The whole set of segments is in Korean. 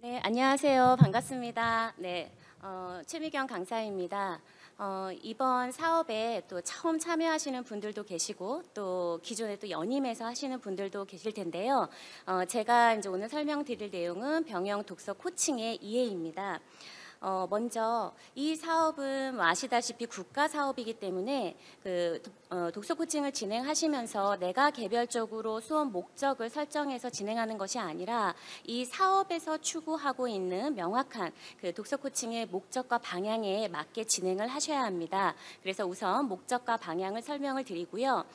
네, 안녕하세요. 반갑습니다. 네, 최미경 강사입니다. 이번 사업에 또 처음 참여하시는 분들도 계시고 또 기존에 또 연임해서 하시는 분들도 계실 텐데요. 제가 이제 오늘 설명드릴 내용은 병영 독서 코칭의 이해입니다. 먼저 이 사업은 뭐 아시다시피 국가 사업이기 때문에 독서 코칭을 진행하시면서 내가 개별적으로 수업 목적을 설정해서 진행하는 것이 아니라 이 사업에서 추구하고 있는 명확한 그 독서 코칭의 목적과 방향에 맞게 진행을 하셔야 합니다. 그래서 우선 목적과 방향을 설명을 드리고요.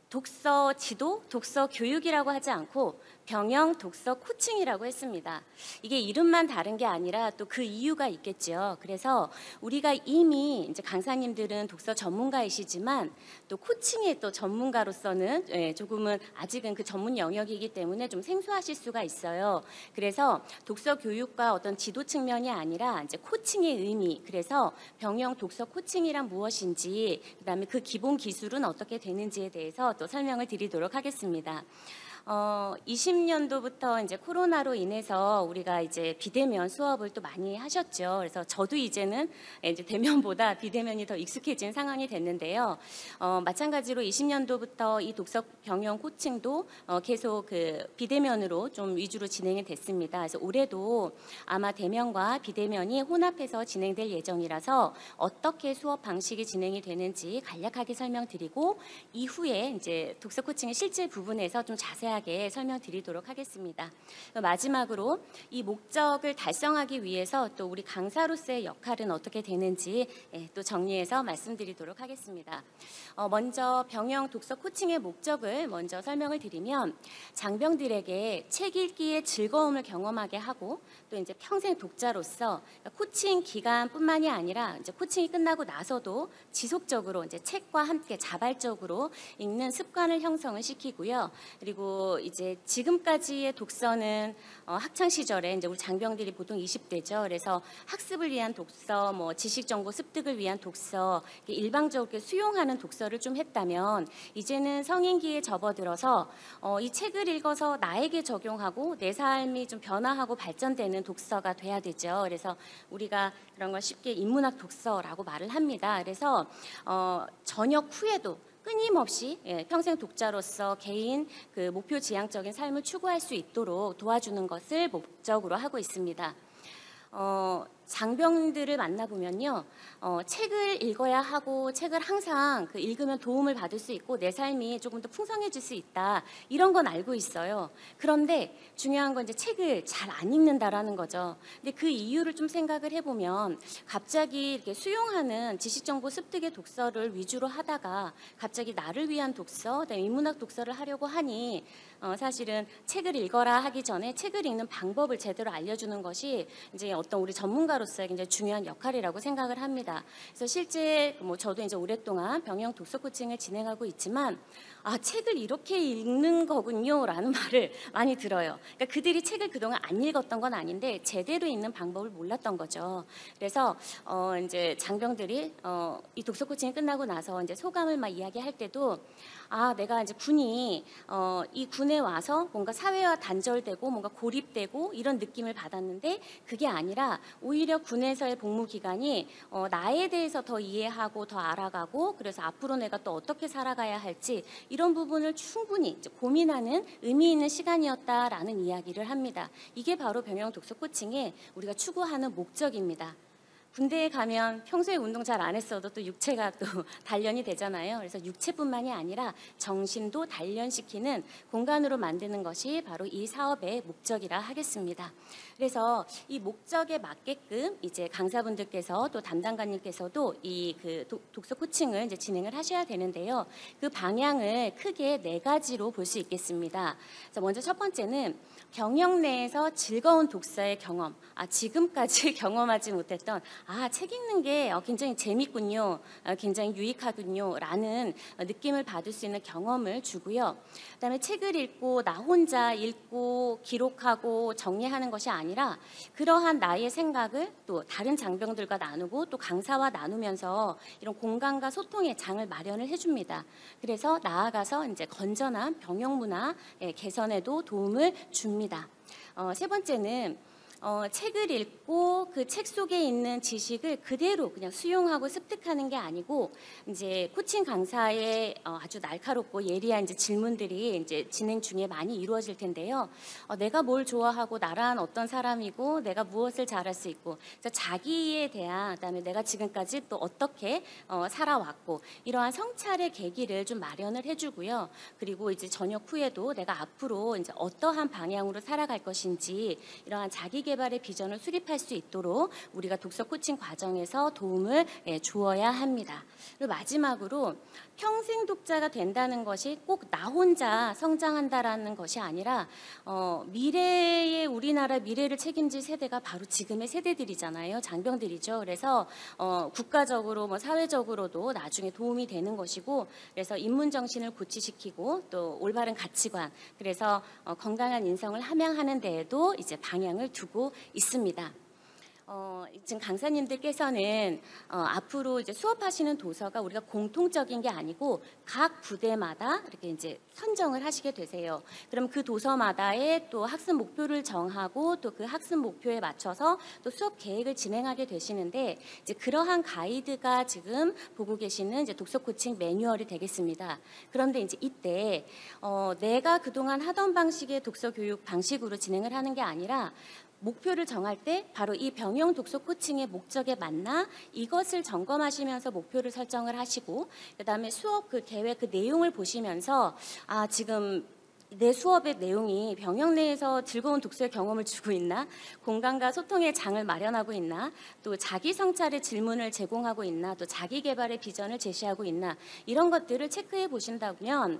독서 지도, 독서 교육이라고 하지 않고 병영 독서 코칭이라고 했습니다. 이게 이름만 다른 게 아니라 또 그 이유가 있겠죠. 그래서 우리가 이미 이제 강사님들은 독서 전문가이시지만 또 코칭의 또 전문가로서는 조금은 아직은 그 전문 영역이기 때문에 좀 생소하실 수가 있어요. 그래서 독서 교육과 어떤 지도 측면이 아니라 이제 코칭의 의미, 그래서 병영 독서 코칭이란 무엇인지, 그다음에 그 기본 기술은 어떻게 되는지에 대해서 또 설명을 드리도록 하겠습니다. 20년도부터 이제 코로나로 인해서 우리가 이제 비대면 수업을 또 많이 하셨죠. 그래서 저도 이제는 이제 대면보다 비대면이 더 익숙해진 상황이 됐는데요. 마찬가지로 20년도부터 이 독서 병영 코칭도 계속 그 비대면으로 좀 위주로 진행이 됐습니다. 그래서 올해도 아마 대면과 비대면이 혼합해서 진행될 예정이라서 어떻게 수업 방식이 진행이 되는지 간략하게 설명드리고 이후에 이제 독서 코칭의 실제 부분에서 좀 자세하게 설명드리도록 하겠습니다. 마지막으로 이 목적을 달성하기 위해서 또 우리 강사로서의 역할은 어떻게 되는지 또 정리해서 말씀드리도록 하겠습니다. 먼저 병영 독서 코칭의 목적을 먼저 설명을 드리면 장병들에게 책 읽기의 즐거움을 경험하게 하고 또 이제 평생 독자로서 코칭 기간뿐만이 아니라 이제 코칭이 끝나고 나서도 지속적으로 이제 책과 함께 자발적으로 읽는 습관을 형성을 시키고요. 그리고 이제 지금까지의 독서는 학창 시절에 이제 우리 장병들이 보통 20대죠. 그래서 학습을 위한 독서, 뭐 지식 정보 습득을 위한 독서, 일방적으로 수용하는 독서를 좀 했다면 이제는 성인기에 접어들어서 이 책을 읽어서 나에게 적용하고 내 삶이 좀 변화하고 발전되는 독서가 돼야 되죠. 그래서 우리가 그런 걸 쉽게 인문학 독서라고 말을 합니다. 그래서 저녁 후에도 끊임없이 평생 독자로서 개인 그 목표 지향적인 삶을 추구할 수 있도록 도와주는 것을 목적으로 하고 있습니다. 장병들을 만나보면요, 책을 읽어야 하고 책을 항상 읽으면 도움을 받을 수 있고 내 삶이 조금 더 풍성해질 수 있다, 이런 건 알고 있어요. 그런데 중요한 건 이제 책을 잘 안 읽는다라는 거죠. 근데 그 이유를 좀 생각을 해보면 갑자기 이렇게 수용하는 지식정보 습득의 독서를 위주로 하다가 갑자기 나를 위한 독서, 인문학 독서를 하려고 하니 사실은 책을 읽어라 하기 전에 책을 읽는 방법을 제대로 알려주는 것이 이제 어떤 우리 전문가로서의 굉장히 중요한 역할이라고 생각을 합니다. 그래서 실제 뭐 저도 이제 오랫동안 병영 독서 코칭을 진행하고 있지만 책을 이렇게 읽는 거군요라는 말을 많이 들어요. 그러니까 그들이 책을 그동안 안 읽었던 건 아닌데 제대로 읽는 방법을 몰랐던 거죠. 그래서 이제 장병들이 이 독서 코칭이 끝나고 나서 이제 소감을 막 이야기할 때도 내가 이제 군이 이 군에 와서 뭔가 사회와 단절되고 뭔가 고립되고 이런 느낌을 받았는데 그게 아니라 오히려 군에서의 복무 기간이 나에 대해서 더 이해하고 더 알아가고 그래서 앞으로 내가 또 어떻게 살아가야 할지 이런 부분을 충분히 이제 고민하는 의미 있는 시간이었다라는 이야기를 합니다. 이게 바로 병영 독서 코칭의 우리가 추구하는 목적입니다. 군대에 가면 평소에 운동 잘 안 했어도 또 육체가 또 단련이 되잖아요. 그래서 육체뿐만이 아니라 정신도 단련시키는 공간으로 만드는 것이 바로 이 사업의 목적이라 하겠습니다. 그래서 이 목적에 맞게끔 이제 강사분들께서 또 담당관님께서도 이 독서 코칭을 이제 진행을 하셔야 되는데요. 그 방향을 크게 4가지로 볼 수 있겠습니다. 그래서 먼저 첫 번째는 병영 내에서 즐거운 독서의 경험, 지금까지 경험하지 못했던 책 읽는 게 굉장히 재밌군요, 굉장히 유익하군요 라는 느낌을 받을 수 있는 경험을 주고요. 그다음에 책을 읽고 나 혼자 읽고 기록하고 정리하는 것이 아니라 그러한 나의 생각을 또 다른 장병들과 나누고 또 강사와 나누면서 이런 공감과 소통의 장을 마련을 해줍니다. 그래서 나아가서 이제 건전한 병영 문화 개선에도 도움을 줍니다. 세 번째는 책을 읽고 그 책 속에 있는 지식을 그대로 그냥 수용하고 습득하는 게 아니고 이제 코칭 강사의 아주 날카롭고 예리한 이제 질문들이 이제 진행 중에 많이 이루어질 텐데요. 내가 뭘 좋아하고 나란 어떤 사람이고 내가 무엇을 잘할 수 있고 자기에 대한 그다음에 내가 지금까지 또 어떻게 살아왔고 이러한 성찰의 계기를 좀 마련을 해주고요. 그리고 이제 저녁 후에도 내가 앞으로 이제 어떠한 방향으로 살아갈 것인지 이러한 자기 개발의 비전을 수립할 수 있도록 우리가 독서 코칭 과정에서 도움을 주어야 합니다. 그리고 마지막으로 평생 독자가 된다는 것이 꼭 나 혼자 성장한다라는 것이 아니라 미래의 우리나라 미래를 책임질 세대가 바로 지금의 세대들이잖아요. 장병들이죠. 그래서 국가적으로 뭐 사회적으로도 나중에 도움이 되는 것이고 그래서 인문 정신을 고취시키고 또 올바른 가치관 그래서 건강한 인성을 함양하는 데에도 이제 방향을 두고 있습니다. 지금 강사님들께서는 앞으로 이제 수업하시는 도서가 우리가 공통적인 게 아니고 각 부대마다 이렇게 이제 선정을 하시게 되세요. 그럼 그 도서마다의 또 학습 목표를 정하고 또 그 학습 목표에 맞춰서 또 수업 계획을 진행하게 되시는데 이제 그러한 가이드가 지금 보고 계시는 이제 독서 코칭 매뉴얼이 되겠습니다. 그런데 이제 이때 내가 그동안 하던 방식의 독서 교육 방식으로 진행을 하는 게 아니라 목표를 정할 때 바로 이 병영 독서 코칭의 목적에 맞나 이것을 점검하시면서 목표를 설정을 하시고 그다음에 수업 그 계획 그 내용을 보시면서 지금 내 수업의 내용이 병영 내에서 즐거운 독서의 경험을 주고 있나, 공감과 소통의 장을 마련하고 있나, 또 자기 성찰의 질문을 제공하고 있나, 또 자기 개발의 비전을 제시하고 있나 이런 것들을 체크해 보신다면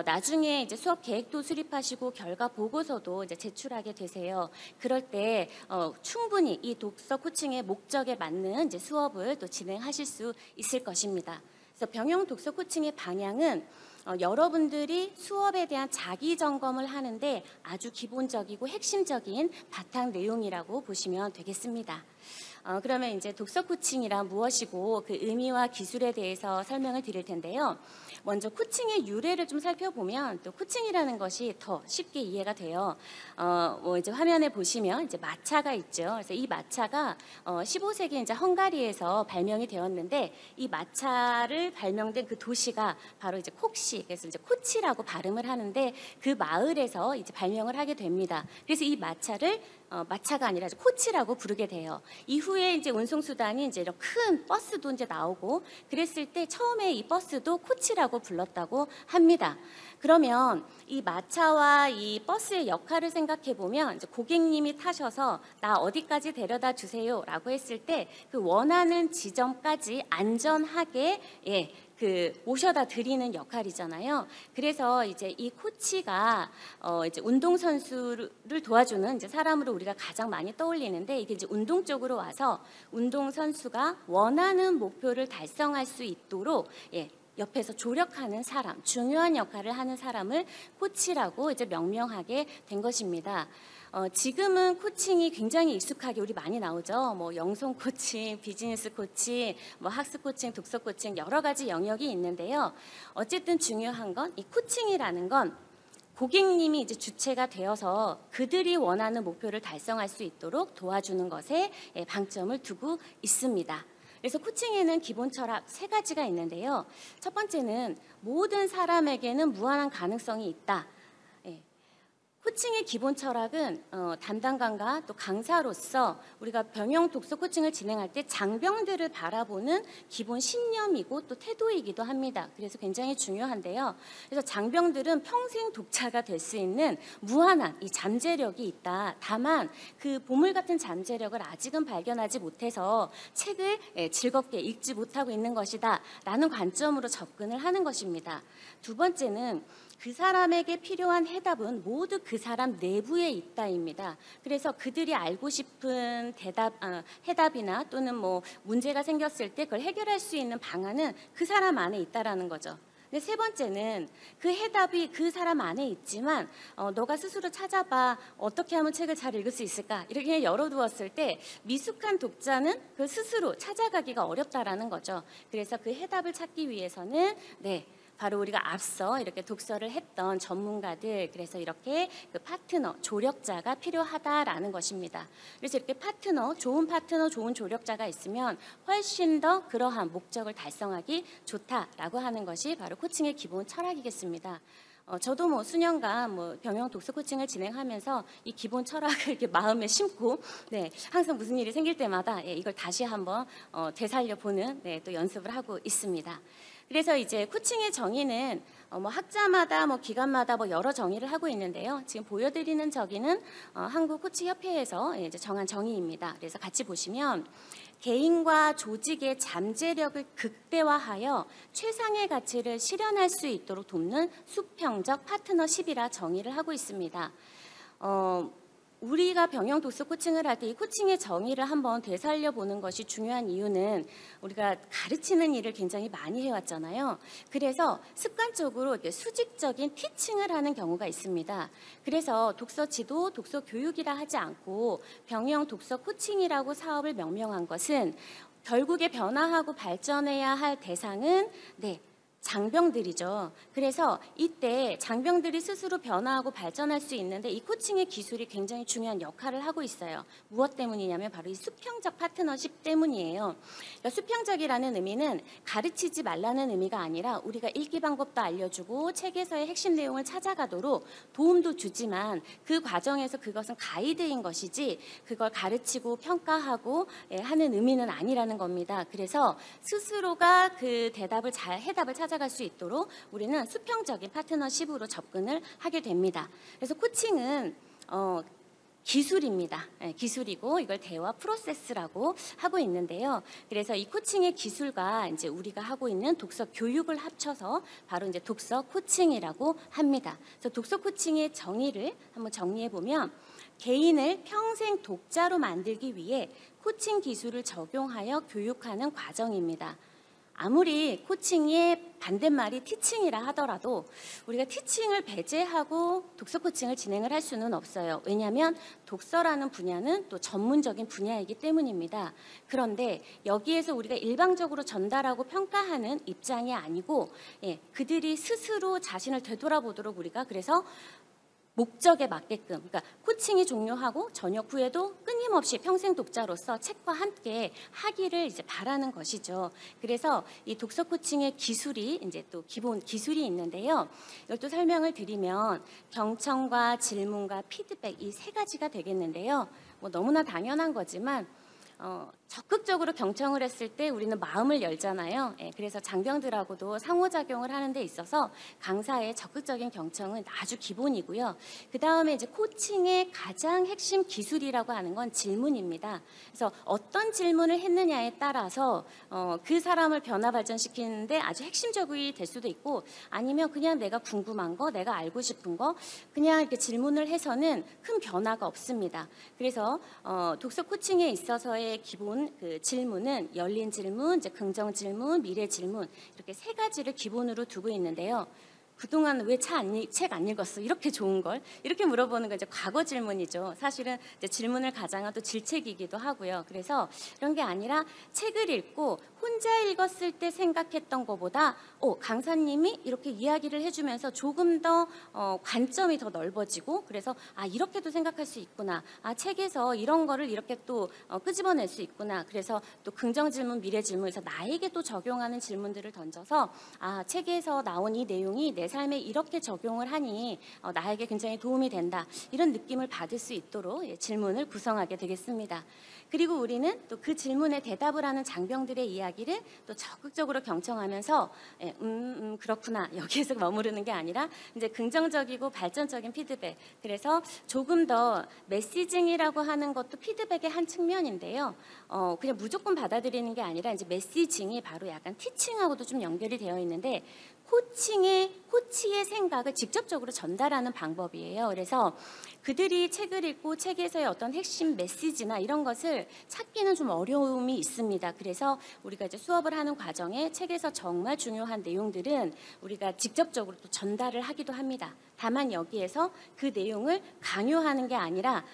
나중에 이제 수업 계획도 수립하시고 결과 보고서도 이제 제출하게 되세요. 그럴 때 충분히 이 독서 코칭의 목적에 맞는 이제 수업을 또 진행하실 수 있을 것입니다. 그래서 병영 독서 코칭의 방향은 여러분들이 수업에 대한 자기 점검을 하는데 아주 기본적이고 핵심적인 바탕 내용이라고 보시면 되겠습니다. 그러면 이제 독서 코칭이란 무엇이고 그 의미와 기술에 대해서 설명을 드릴 텐데요. 먼저 코칭의 유래를 좀 살펴보면 또 코칭이라는 것이 더 쉽게 이해가 돼요. 이제 화면에 보시면 이제 마차가 있죠. 그래서 이 마차가 15세기 이제 헝가리에서 발명이 되었는데 이 마차를 발명된 그 도시가 바로 이제 콕시, 그래서 이제 코치라고 발음을 하는데 그 마을에서 이제 발명을 하게 됩니다. 그래서 이 마차를 마차가 아니라 코치라고 부르게 돼요. 이후에 이제 운송수단이 이제 이런 큰 버스도 이제 나오고 그랬을 때 처음에 이 버스도 코치라고 불렀다고 합니다. 그러면 이 마차와 이 버스의 역할을 생각해 보면 이제 고객님이 타셔서 나 어디까지 데려다 주세요라고 했을 때 그 원하는 지점까지 안전하게 모셔다 드리는 역할이잖아요. 그래서 이제 이 코치가 이제 운동 선수를 도와주는 이제 사람으로 우리가 가장 많이 떠올리는데 이게 이제 운동 쪽으로 와서 운동 선수가 원하는 목표를 달성할 수 있도록 옆에서 조력하는 사람, 중요한 역할을 하는 사람을 코치라고 이제 명명하게 된 것입니다. 지금은 코칭이 굉장히 익숙하게 우리 많이 나오죠. 뭐 영성 코칭, 비즈니스 코칭, 뭐 학습 코칭, 독서 코칭 여러 가지 영역이 있는데요. 어쨌든 중요한 건 이 코칭이라는 건 고객님이 이제 주체가 되어서 그들이 원하는 목표를 달성할 수 있도록 도와주는 것에 방점을 두고 있습니다. 그래서 코칭에는 기본 철학 3가지가 있는데요. 첫 번째는 모든 사람에게는 무한한 가능성이 있다. 코칭의 기본 철학은 담당관과 또 강사로서 우리가 병영 독서 코칭을 진행할 때 장병들을 바라보는 기본 신념이고 또 태도이기도 합니다. 그래서 굉장히 중요한데요. 그래서 장병들은 평생 독자가 될 수 있는 무한한 이 잠재력이 있다. 다만 그 보물 같은 잠재력을 아직은 발견하지 못해서 책을 즐겁게 읽지 못하고 있는 것이다 라는 관점으로 접근을 하는 것입니다. 두 번째는 그 사람에게 필요한 해답은 모두 그 사람 내부에 있다입니다. 그래서 그들이 알고 싶은 해답이나 또는 뭐 문제가 생겼을 때 그걸 해결할 수 있는 방안은 그 사람 안에 있다라는 거죠. 근데 세 번째는 그 해답이 그 사람 안에 있지만 너가 스스로 찾아봐. 어떻게 하면 책을 잘 읽을 수 있을까? 이렇게 열어두었을 때 미숙한 독자는 그 스스로 찾아가기가 어렵다라는 거죠. 그래서 그 해답을 찾기 위해서는 바로 우리가 앞서 이렇게 독서를 했던 전문가들, 그래서 이렇게 그 파트너, 조력자가 필요하다라는 것입니다. 그래서 이렇게 좋은 파트너, 좋은 조력자가 있으면 훨씬 더 그러한 목적을 달성하기 좋다라고 하는 것이 바로 코칭의 기본 철학이겠습니다. 저도 뭐 수년간 병영 독서 코칭을 진행하면서 이 기본 철학을 이렇게 마음에 심고 항상 무슨 일이 생길 때마다 이걸 다시 한번 되살려 보는 또 연습을 하고 있습니다. 그래서 이제 코칭의 정의는 학자마다 기관마다 여러 정의를 하고 있는데요. 지금 보여드리는 저기는 한국 코칭협회에서 이제 정한 정의입니다. 그래서 같이 보시면 개인과 조직의 잠재력을 극대화하여 최상의 가치를 실현할 수 있도록 돕는 수평적 파트너십이라 정의를 하고 있습니다. 우리가 병영 독서 코칭을 할 때 이 코칭의 정의를 한번 되살려 보는 것이 중요한 이유는 우리가 가르치는 일을 굉장히 많이 해왔잖아요. 그래서 습관적으로 이렇게 수직적인 티칭을 하는 경우가 있습니다. 그래서 독서 지도, 독서 교육이라 하지 않고 병영 독서 코칭이라고 사업을 명명한 것은 결국에 변화하고 발전해야 할 대상은 장병들이죠. 그래서 이때 장병들이 스스로 변화하고 발전할 수 있는데 이 코칭의 기술이 굉장히 중요한 역할을 하고 있어요. 무엇 때문이냐면 바로 이 수평적 파트너십 때문이에요. 그러니까 수평적이라는 의미는 가르치지 말라는 의미가 아니라 우리가 읽기 방법도 알려주고 책에서의 핵심 내용을 찾아가도록 도움도 주지만 그 과정에서 그것은 가이드인 것이지 그걸 가르치고 평가하고 하는 의미는 아니라는 겁니다. 그래서 스스로가 그 해답을 찾아갈 수 있도록 우리는 수평적인 파트너십으로 접근을 하게 됩니다. 그래서 코칭은 기술입니다. 기술이고 이걸 대화 프로세스라고 하고 있는데요. 그래서 이 코칭의 기술과 이제 우리가 하고 있는 독서 교육을 합쳐서 바로 이제 독서 코칭이라고 합니다. 그래서 독서 코칭의 정의를 한번 정리해 보면 개인을 평생 독자로 만들기 위해 코칭 기술을 적용하여 교육하는 과정입니다. 아무리 코칭의 반대말이 티칭이라 하더라도 우리가 티칭을 배제하고 독서 코칭을 진행을 할 수는 없어요. 왜냐하면 독서라는 분야는 또 전문적인 분야이기 때문입니다. 그런데 여기에서 우리가 일방적으로 전달하고 평가하는 입장이 아니고 그들이 스스로 자신을 되돌아보도록 우리가 그래서 목적에 맞게끔, 그러니까 코칭이 종료하고 전역 후에도 끊임없이 평생 독자로서 책과 함께 하기를 이제 바라는 것이죠. 그래서 이 독서 코칭의 기술이 이제 또 기본 기술이 있는데요. 이것도 설명을 드리면 경청과 질문과 피드백 이 세 가지가 되겠는데요. 너무나 당연한 거지만 적극적으로 경청을 했을 때 우리는 마음을 열잖아요. 그래서 장병들하고도 상호작용을 하는 데 있어서 강사의 적극적인 경청은 아주 기본이고요. 그 다음에 이제 코칭의 가장 핵심 기술이라고 하는 건 질문입니다. 그래서 어떤 질문을 했느냐에 따라서 그 사람을 변화 발전시키는데 아주 핵심적이 될 수도 있고 아니면 그냥 내가 궁금한 거, 내가 알고 싶은 거 그냥 이렇게 질문을 해서는 큰 변화가 없습니다. 그래서 독서 코칭에 있어서의 기본 그 질문은 열린 질문, 이제 긍정 질문, 미래 질문 이렇게 세 가지를 기본으로 두고 있는데요. 그동안 왜 책 안 읽었어? 이렇게 좋은 걸? 이렇게 물어보는 건 이제 과거 질문이죠. 사실은 이제 질문을 가장한 또 질책이기도 하고요. 그래서 이런 게 아니라 책을 읽고 혼자 읽었을 때 생각했던 것보다 강사님이 이렇게 이야기를 해주면서 조금 더 관점이 더 넓어지고 그래서 이렇게도 생각할 수 있구나. 책에서 이런 거를 이렇게 또 끄집어낼 수 있구나. 그래서 또 긍정 질문, 미래 질문에서 나에게 또 적용하는 질문들을 던져서 책에서 나온 이 내용이 내 삶에 이렇게 적용을 하니 나에게 굉장히 도움이 된다. 이런 느낌을 받을 수 있도록 질문을 구성하게 되겠습니다. 그리고 우리는 또 그 질문에 대답을 하는 장병들의 이야기를 또 적극적으로 경청하면서 그렇구나 여기에서 머무르는 게 아니라 이제 긍정적이고 발전적인 피드백. 그래서 조금 더 메시징이라고 하는 것도 피드백의 한 측면인데요. 그냥 무조건 받아들이는 게 아니라 이제 메시징이 바로 약간 티칭하고도 좀 연결이 되어 있는데 코치의 생각을 직접적으로 전달하는 방법이에요. 그래서 그들이 책을 읽고 책에서의 어떤 핵심 메시지나 이런 것을 찾기는 좀 어려움이 있습니다. 그래서 우리가 이제 수업을 하는 과정에 책에서 정말 중요한 내용들은 우리가 직접적으로 또 전달을 하기도 합니다. 다만 여기에서 그 내용을 강요하는 게 아니라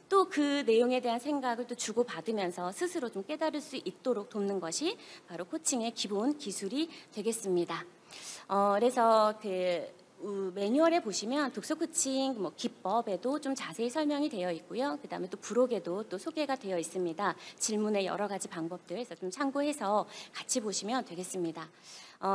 또 그 내용에 대한 생각을 또 주고받으면서 스스로 좀 깨달을 수 있도록 돕는 것이 바로 코칭의 기본 기술이 되겠습니다. 그래서 매뉴얼에 보시면 독서 코칭 기법에도 좀 자세히 설명이 되어 있고요. 그다음에 또 부록에도 또 소개가 되어 있습니다. 질문의 여러 가지 방법들 그래서 좀 참고해서 같이 보시면 되겠습니다.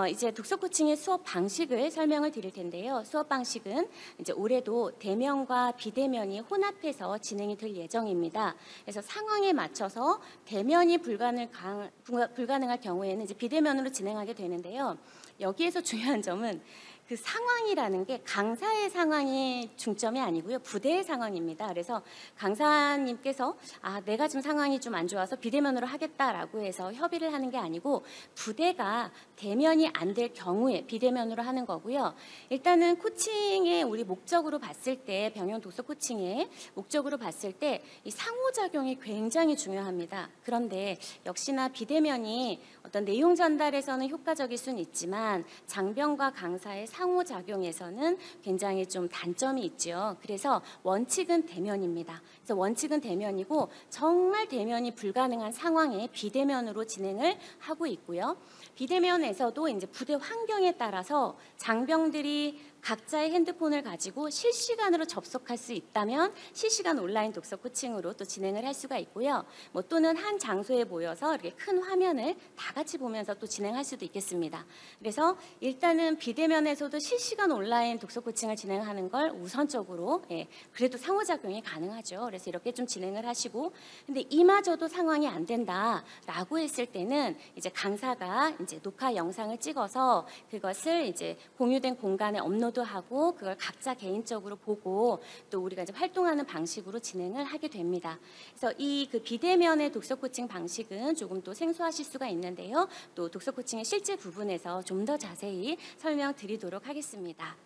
이제 독서 코칭의 수업 방식을 설명을 드릴 텐데요. 수업 방식은 이제 올해도 대면과 비대면이 혼합해서 진행이 될 예정입니다. 그래서 상황에 맞춰서 대면이 불가능할 경우에는 이제 비대면으로 진행하게 되는데요. 여기에서 중요한 점은 그 상황이라는 게 강사의 상황이 중점이 아니고요. 부대의 상황입니다. 그래서 강사님께서 내가 지금 상황이 좀 안 좋아서 비대면으로 하겠다라고 해서 협의를 하는 게 아니고 부대가 대면이 안 될 경우에 비대면으로 하는 거고요. 일단은 코칭의 우리 목적으로 봤을 때 병영 독서 코칭의 목적으로 봤을 때 이 상호작용이 굉장히 중요합니다. 그런데 역시나 비대면이 어떤 내용 전달에서는 효과적일 수는 있지만 장병과 강사의 상호작용에서는 굉장히 좀 단점이 있죠. 그래서 원칙은 대면입니다. 그래서 원칙은 대면이고 정말 대면이 불가능한 상황에 비대면으로 진행을 하고 있고요. 비대면에서도 이제 부대 환경에 따라서 장병들이 각자의 핸드폰을 가지고 실시간으로 접속할 수 있다면 실시간 온라인 독서 코칭으로 또 진행을 할 수가 있고요. 또는 한 장소에 모여서 이렇게 큰 화면을 다 같이 보면서 또 진행할 수도 있겠습니다. 그래서 일단은 비대면에서도 실시간 온라인 독서 코칭을 진행하는 걸 우선적으로 그래도 상호작용이 가능하죠. 그래서 이렇게 좀 진행을 하시고 근데 이마저도 상황이 안 된다라고 했을 때는 이제 강사가 이제 녹화 영상을 찍어서 그것을 이제 공유된 공간에 업로드하고 그걸 각자 개인적으로 보고 또 우리가 이제 활동하는 방식으로 진행을 하게 됩니다. 그래서 이 그 비대면의 독서 코칭 방식은 조금 또 생소하실 수가 있는데요. 또 독서 코칭의 실제 부분에서 좀 더 자세히 설명드리도록 하겠습니다.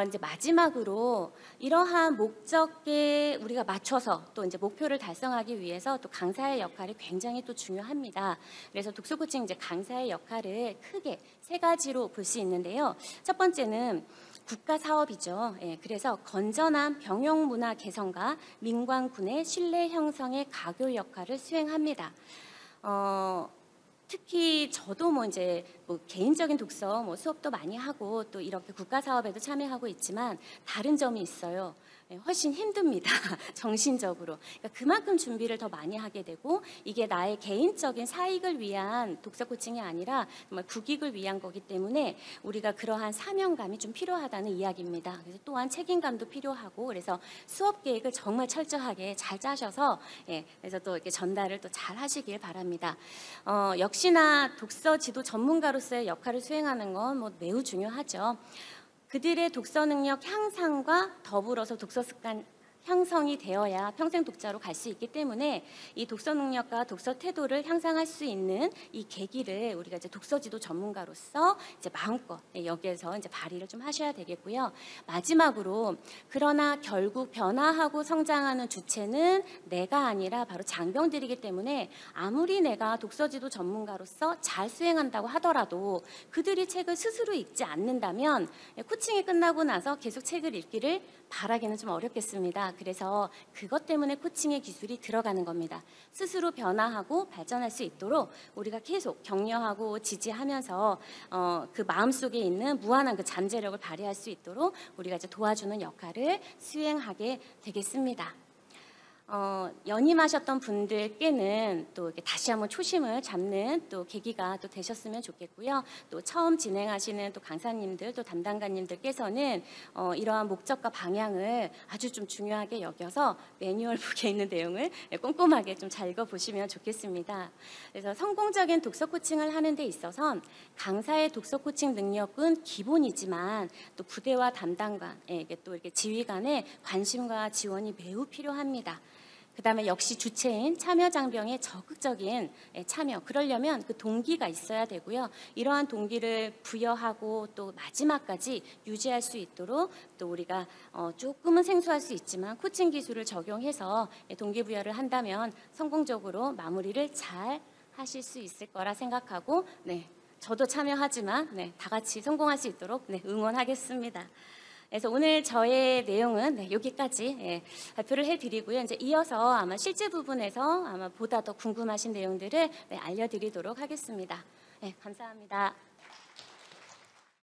이제 마지막으로 이러한 목적에 우리가 맞춰서 또 이제 목표를 달성하기 위해서 또 강사의 역할이 굉장히 또 중요합니다. 그래서 독서 코칭 이제 강사의 역할을 크게 세 가지로 볼 수 있는데요. 첫 번째는 국가 사업이죠. 그래서 건전한 병영 문화 개선과 민관군의 신뢰 형성의 가교 역할을 수행합니다. 특히 저도 이제 개인적인 독서 수업도 많이 하고 또 이렇게 국가 사업에도 참여하고 있지만 다른 점이 있어요. 훨씬 힘듭니다. 정신적으로. 그러니까 그만큼 준비를 더 많이 하게 되고 이게 나의 개인적인 사익을 위한 독서 코칭이 아니라 정말 국익을 위한 거기 때문에 우리가 그러한 사명감이 좀 필요하다는 이야기입니다. 그래서 또한 책임감도 필요하고 그래서 수업 계획을 정말 철저하게 잘 짜셔서 그래서 또 이렇게 전달을 또 잘 하시길 바랍니다. 역시나 독서 지도 전문가로서의 역할을 수행하는 건 매우 중요하죠. 그들의 독서 능력 향상과 더불어서 독서 습관 형성이 되어야 평생 독자로 갈 수 있기 때문에 이 독서 능력과 독서 태도를 향상할 수 있는 이 계기를 우리가 이제 독서지도 전문가로서 이제 마음껏 여기에서 이제 발휘를 좀 하셔야 되겠고요. 마지막으로 그러나 결국 변화하고 성장하는 주체는 내가 아니라 바로 장병들이기 때문에 아무리 내가 독서지도 전문가로서 잘 수행한다고 하더라도 그들이 책을 스스로 읽지 않는다면 코칭이 끝나고 나서 계속 책을 읽기를 바라기는 좀 어렵겠습니다. 그래서 그것 때문에 코칭의 기술이 들어가는 겁니다. 스스로 변화하고 발전할 수 있도록 우리가 계속 격려하고 지지하면서 그 마음속에 있는 무한한 그 잠재력을 발휘할 수 있도록 우리가 이제 도와주는 역할을 수행하게 되겠습니다. 연임하셨던 분들께는 또 이렇게 다시 한번 초심을 잡는 또 계기가 또 되셨으면 좋겠고요. 또 처음 진행하시는 또 강사님들 또 담당관님들께서는 이러한 목적과 방향을 아주 좀 중요하게 여겨서 매뉴얼북에 있는 내용을 꼼꼼하게 좀 잘 읽어보시면 좋겠습니다. 그래서 성공적인 독서 코칭을 하는 데 있어선 강사의 독서 코칭 능력은 기본이지만 또 부대와 담당관에게 또 이렇게 지휘관의 관심과 지원이 매우 필요합니다. 그다음에 역시 주체인 참여장병의 적극적인 참여. 그러려면 그 동기가 있어야 되고요. 이러한 동기를 부여하고 또 마지막까지 유지할 수 있도록 또 우리가 조금은 생소할 수 있지만 코칭 기술을 적용해서 동기부여를 한다면 성공적으로 마무리를 잘 하실 수 있을 거라 생각하고 저도 참여하지만 다 같이 성공할 수 있도록 응원하겠습니다. 그래서 오늘 저의 내용은 여기까지 발표를 해드리고요. 이제 이어서 아마 실제 부분에서 아마 보다 더 궁금하신 내용들을 알려드리도록 하겠습니다. 감사합니다.